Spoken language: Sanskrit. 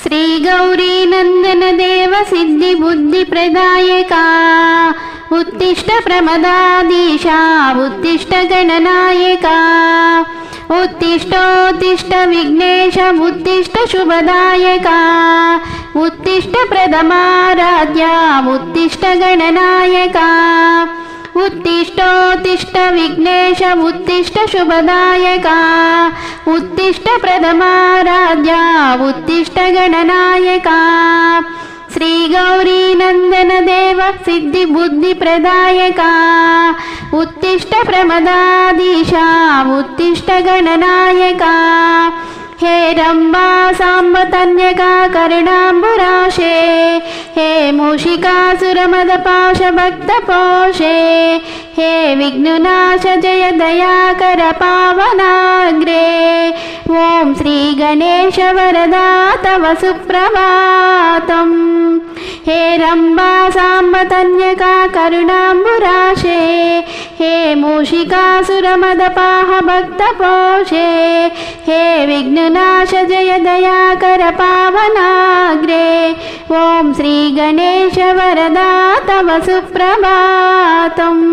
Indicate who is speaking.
Speaker 1: श्रीगौरी नन्दन देव सिद्धि बुद्धि प्रदायका उत्तिष्ठ प्रमदाधीशा उत्तिष्ठ गणनायका उत्तिष्ठोत्तिष्ठ विघ्नेश उत्तिष्ठ शुभदायका उत्तिष्ठ प्रथमाराध्या उत्तिष्ठ गणनायका उत्तिष्ठोत्तिष्ठ विघ्नेश उत्तिष्ठ शुभदायका उत्तिष्ठ प्रथमाराध्या उत्तिष्ठ गणनायका श्रीगौरी नन्दन देव सिद्धि बुद्धि प्रदायका उत्तिष्ठ प्रमदाधीशा उत्तिष्ठ गणनायका हे रम्बा साम्ब तन्यका करुणाम्बुराशे हे मूषिकासुरमदपाश भक्तपोषे हे विघ्नुनाश जय दयाकर पावनाग्रे ॐ श्री गणेश वरदा तव सुप्रभातम् हे रम्बा साम्ब तन्यका करुणाम्बुराशे हे मूषिकासुरमदपाह भक्तपोषे हे विघ्नुनाश जय दयाकर पावनाग्रे ॐ श्री गणेश वरदा तव सुप्रभातम्।